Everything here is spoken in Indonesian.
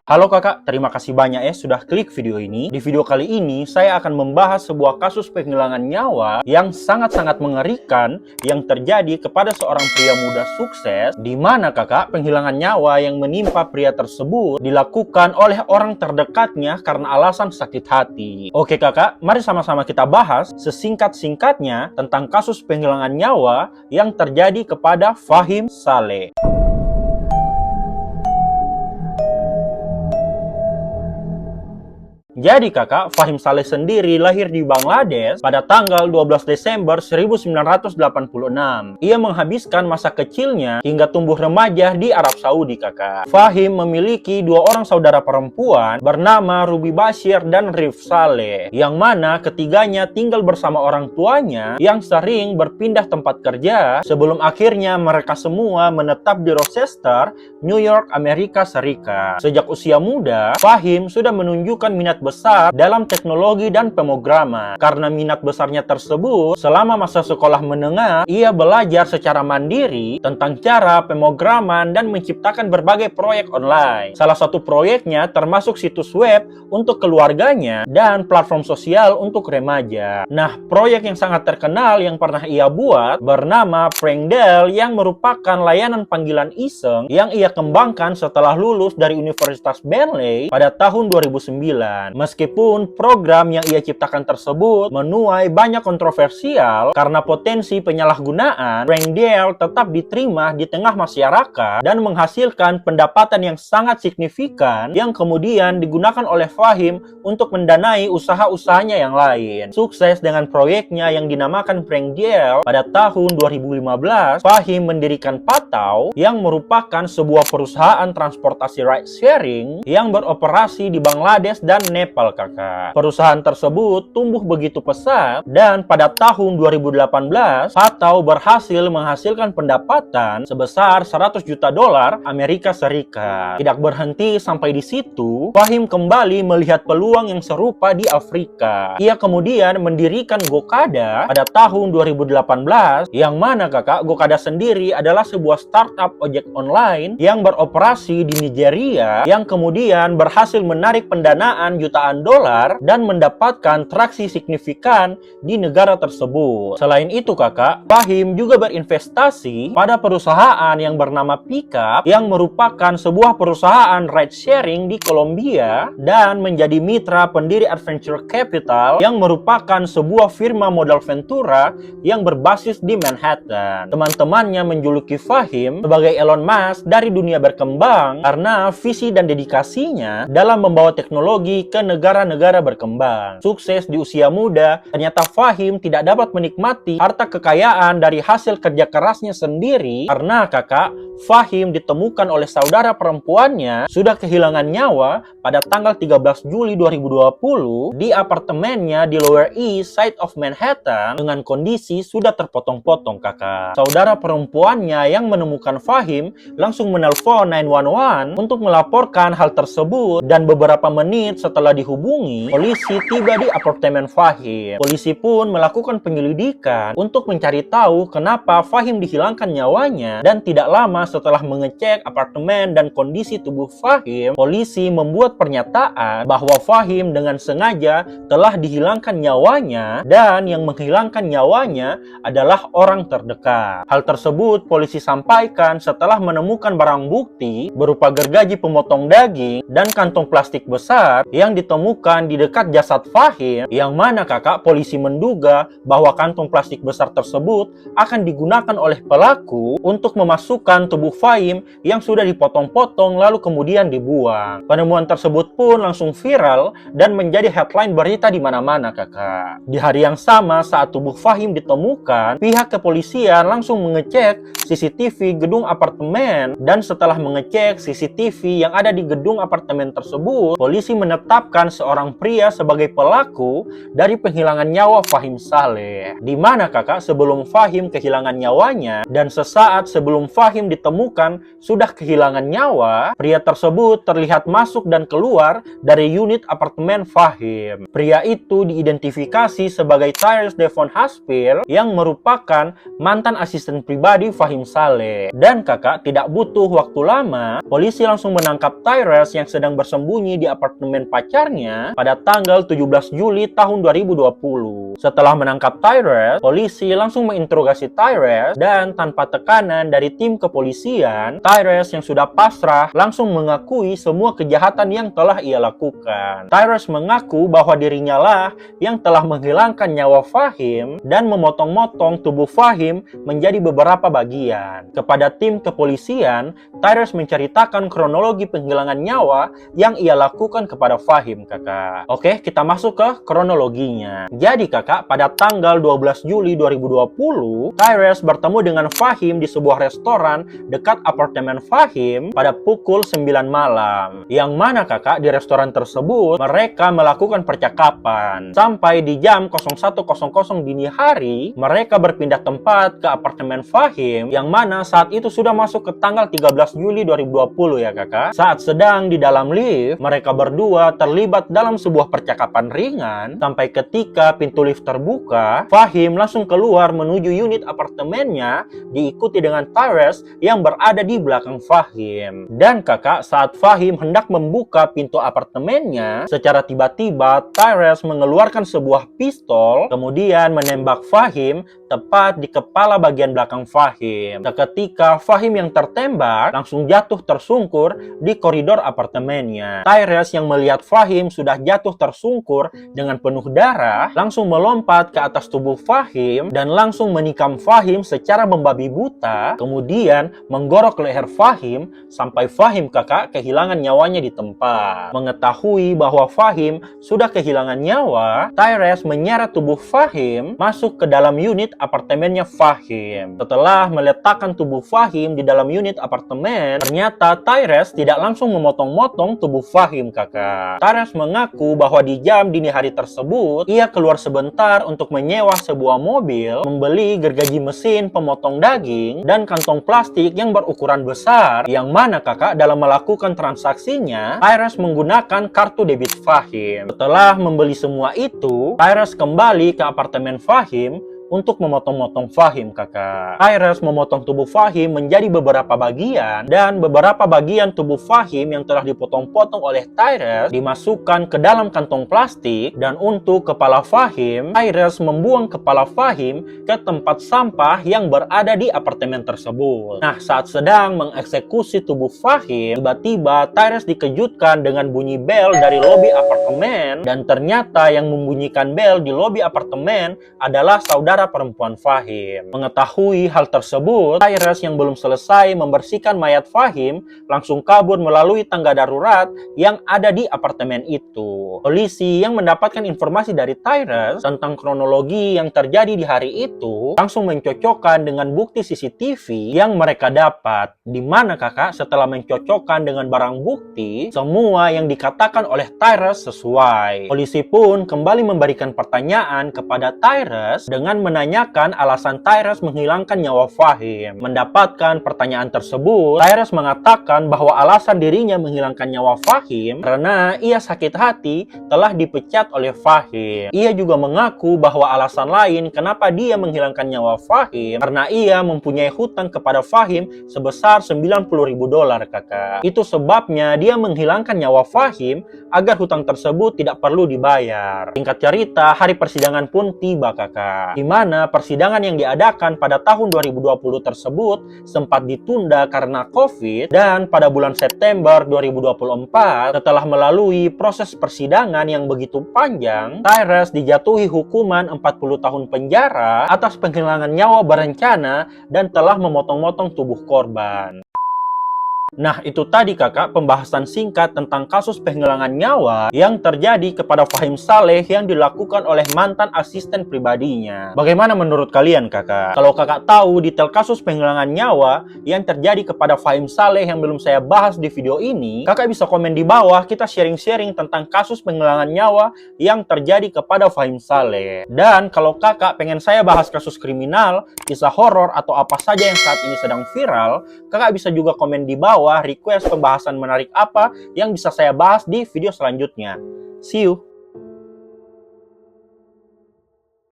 Halo kakak, terima kasih banyak ya sudah klik video ini. Di video kali ini, saya akan membahas sebuah kasus penghilangan nyawa yang sangat-sangat mengerikan yang terjadi kepada seorang pria muda sukses, di mana kakak penghilangan nyawa yang menimpa pria tersebut dilakukan oleh orang terdekatnya karena alasan sakit hati. Oke kakak, mari sama-sama kita bahas sesingkat-singkatnya tentang kasus penghilangan nyawa yang terjadi kepada Fahim Saleh. Jadi kakak, Fahim Saleh sendiri lahir di Bangladesh pada tanggal 12 Desember 1986. Ia menghabiskan masa kecilnya hingga tumbuh remaja di Arab Saudi kakak. Fahim memiliki dua orang saudara perempuan bernama Ruby Bashir dan Rif Saleh, yang mana ketiganya tinggal bersama orang tuanya yang sering berpindah tempat kerja sebelum akhirnya mereka semua menetap di Rochester, New York, Amerika Serikat. Sejak usia muda, Fahim sudah menunjukkan minat besar dalam teknologi dan pemrograman. Karena minat besarnya tersebut, selama masa sekolah menengah, ia belajar secara mandiri tentang cara pemrograman dan menciptakan berbagai proyek online. Salah satu proyeknya termasuk situs web untuk keluarganya dan platform sosial untuk remaja. Nah, proyek yang sangat terkenal yang pernah ia buat bernama Prankdale, yang merupakan layanan panggilan iseng yang ia kembangkan setelah lulus dari Universitas Bentley pada tahun 2009. Meskipun program yang ia ciptakan tersebut menuai banyak kontroversial karena potensi penyalahgunaan, Prankdale tetap diterima di tengah masyarakat dan menghasilkan pendapatan yang sangat signifikan yang kemudian digunakan oleh Fahim untuk mendanai usaha-usahanya yang lain. Sukses dengan proyeknya yang dinamakan Prankdale, pada tahun 2015, Fahim mendirikan Patau yang merupakan sebuah perusahaan transportasi ride sharing yang beroperasi di Bangladesh dan Nepal kakak. Perusahaan tersebut tumbuh begitu pesat dan pada tahun 2018 Patau berhasil menghasilkan pendapatan sebesar 100 juta dolar Amerika Serikat. Tidak berhenti sampai di situ, Fahim kembali melihat peluang yang serupa di Afrika. Ia kemudian mendirikan Gokada pada tahun 2018, yang mana kakak, Gokada sendiri adalah sebuah startup ojek online yang beroperasi di Nigeria yang kemudian berhasil menarik pendanaan jutaan dolar dan mendapatkan traksi signifikan di negara tersebut. Selain itu kakak, Fahim juga berinvestasi pada perusahaan yang bernama Pickup yang merupakan sebuah perusahaan ride sharing di Kolombia dan menjadi mitra pendiri Adventure Capital yang merupakan sebuah firma modal ventura yang berbasis di Manhattan. Teman-temannya menjuluki Fahim sebagai Elon Musk dari dunia berkembang karena visi dan dedikasinya dalam membawa teknologi ke negara-negara berkembang. Sukses di usia muda, ternyata Fahim tidak dapat menikmati harta kekayaan dari hasil kerja kerasnya sendiri karena kakak, Fahim ditemukan oleh saudara perempuannya sudah kehilangan nyawa pada tanggal 13 Juli 2020 di apartemennya di Lower East Side of Manhattan dengan kondisi sudah terpotong-potong kakak. Saudara perempuannya yang menemukan Fahim langsung menelpon 911 untuk melaporkan hal tersebut, dan beberapa menit setelah dihubungi, polisi tiba di apartemen Fahim. Polisi pun melakukan penyelidikan untuk mencari tahu kenapa Fahim dihilangkan nyawanya, dan tidak lama setelah mengecek apartemen dan kondisi tubuh Fahim, polisi membuat pernyataan bahwa Fahim dengan sengaja telah dihilangkan nyawanya dan yang menghilangkan nyawanya adalah orang terdekat. Hal tersebut polisi sampaikan setelah menemukan barang bukti berupa gergaji pemotong daging dan kantong plastik besar yang ditemukan di dekat jasad Fahim, yang mana kakak, polisi menduga bahwa kantong plastik besar tersebut akan digunakan oleh pelaku untuk memasukkan tubuh Fahim yang sudah dipotong-potong lalu kemudian dibuang. Penemuan tersebut pun langsung viral dan menjadi headline berita di mana-mana kakak. Di hari yang sama saat tubuh Fahim ditemukan, pihak kepolisian langsung mengecek CCTV gedung apartemen, dan setelah mengecek CCTV yang ada di gedung apartemen tersebut, polisi menetapkan menetapkan seorang pria sebagai pelaku dari penghilangan nyawa Fahim Saleh. Di mana kakak sebelum Fahim kehilangan nyawanya dan sesaat sebelum Fahim ditemukan sudah kehilangan nyawa, pria tersebut terlihat masuk dan keluar dari unit apartemen Fahim. Pria itu diidentifikasi sebagai Tyrus Devon Haspil yang merupakan mantan asisten pribadi Fahim Saleh. Dan kakak tidak butuh waktu lama, polisi langsung menangkap Tyrus yang sedang bersembunyi di apartemen pacarnya pada tanggal 17 Juli tahun 2020. Setelah menangkap Tyrus, polisi langsung menginterogasi Tyrus dan tanpa tekanan dari tim kepolisian, Tyrus yang sudah pasrah langsung mengakui semua kejahatan yang telah ia lakukan. Tyrus mengaku bahwa dirinya lah yang telah menghilangkan nyawa Fahim dan memotong-motong tubuh Fahim menjadi beberapa bagian. Kepada tim kepolisian, Tyrus menceritakan kronologi penghilangan nyawa yang ia lakukan kepada Fahim, kakak. Oke, kita masuk ke kronologinya. Jadi kakak, pada tanggal 12 Juli 2020, Tyrus bertemu dengan Fahim di sebuah restoran dekat apartemen Fahim pada pukul 9 malam. Yang mana kakak, di restoran tersebut mereka melakukan percakapan. Sampai di jam 01.00 dini hari, mereka berpindah tempat ke apartemen Fahim, yang mana saat itu sudah masuk ke tanggal 13 Juli 2020 ya kakak. Saat sedang di dalam lift, mereka berdua terlibat dalam sebuah percakapan ringan sampai ketika pintu lift terbuka, Fahim langsung keluar menuju unit apartemennya diikuti dengan Tyrus yang berada di belakang Fahim. Dan kakak, saat Fahim hendak membuka pintu apartemennya, secara tiba-tiba Tyrus mengeluarkan sebuah pistol kemudian menembak Fahim tepat di kepala bagian belakang Fahim. Seketika Fahim yang tertembak langsung jatuh tersungkur di koridor apartemennya. Tyrus yang melihat Fahim sudah jatuh tersungkur dengan penuh darah langsung melompat ke atas tubuh Fahim dan langsung menikam Fahim secara membabi buta, kemudian menggorok leher Fahim sampai Fahim kakak kehilangan nyawanya di tempat. Mengetahui bahwa Fahim sudah kehilangan nyawa, Tyrus menyeret tubuh Fahim masuk ke dalam unit apartemennya Fahim. Setelah meletakkan tubuh Fahim di dalam unit apartemen, ternyata Tyrus tidak langsung memotong-motong tubuh Fahim kakak. Tyrus mengaku bahwa di jam dini hari tersebut, ia keluar sebentar untuk menyewa sebuah mobil, membeli gergaji mesin pemotong daging, dan kantong plastik yang berukuran besar, yang mana kakak dalam melakukan transaksinya, Tyrus menggunakan kartu debit Fahim. Setelah membeli semua itu, Tyrus kembali ke apartemen Fahim untuk memotong-motong Fahim kakak. Tyrus memotong tubuh Fahim menjadi beberapa bagian, dan beberapa bagian tubuh Fahim yang telah dipotong-potong oleh Tyrus dimasukkan ke dalam kantong plastik, dan untuk kepala Fahim, Tyrus membuang kepala Fahim ke tempat sampah yang berada di apartemen tersebut. Nah, saat sedang mengeksekusi tubuh Fahim, tiba-tiba Tyrus dikejutkan dengan bunyi bel dari lobi apartemen, dan ternyata yang membunyikan bel di lobi apartemen adalah saudara perempuan Fahim. Mengetahui hal tersebut, Tyrus yang belum selesai membersihkan mayat Fahim langsung kabur melalui tangga darurat yang ada di apartemen itu. Polisi yang mendapatkan informasi dari Tyrus tentang kronologi yang terjadi di hari itu langsung mencocokkan dengan bukti CCTV yang mereka dapat, di mana kakak setelah mencocokkan dengan barang bukti, semua yang dikatakan oleh Tyrus sesuai. Polisi pun kembali memberikan pertanyaan kepada Tyrus dengan menanyakan alasan Tyrus menghilangkan nyawa Fahim. Mendapatkan pertanyaan tersebut, Tyrus mengatakan bahwa alasan dirinya menghilangkan nyawa Fahim karena ia sakit hati telah dipecat oleh Fahim. Ia juga mengaku bahwa alasan lain kenapa dia menghilangkan nyawa Fahim karena ia mempunyai hutang kepada Fahim sebesar $90.000 kakak. Itu sebabnya dia menghilangkan nyawa Fahim agar hutang tersebut tidak perlu dibayar. Singkat cerita, hari persidangan pun tiba kakak, di mana persidangan yang diadakan pada tahun 2020 tersebut sempat ditunda karena COVID, dan pada bulan September 2024 setelah melalui proses persidangan yang begitu panjang, Tyrus dijatuhi hukuman 40 tahun penjara atas penghilangan nyawa berencana dan telah memotong-motong tubuh korban. Nah, itu tadi kakak pembahasan singkat tentang kasus penghilangan nyawa yang terjadi kepada Fahim Saleh yang dilakukan oleh mantan asisten pribadinya. Bagaimana menurut kalian kakak? Kalau kakak tahu detail kasus penghilangan nyawa yang terjadi kepada Fahim Saleh yang belum saya bahas di video ini, kakak bisa komen di bawah, kita sharing-sharing tentang kasus penghilangan nyawa yang terjadi kepada Fahim Saleh. Dan kalau kakak pengen saya bahas kasus kriminal, kisah horor, atau apa saja yang saat ini sedang viral, kakak bisa juga komen di bawah request pembahasan menarik apa yang bisa saya bahas di video selanjutnya. See you!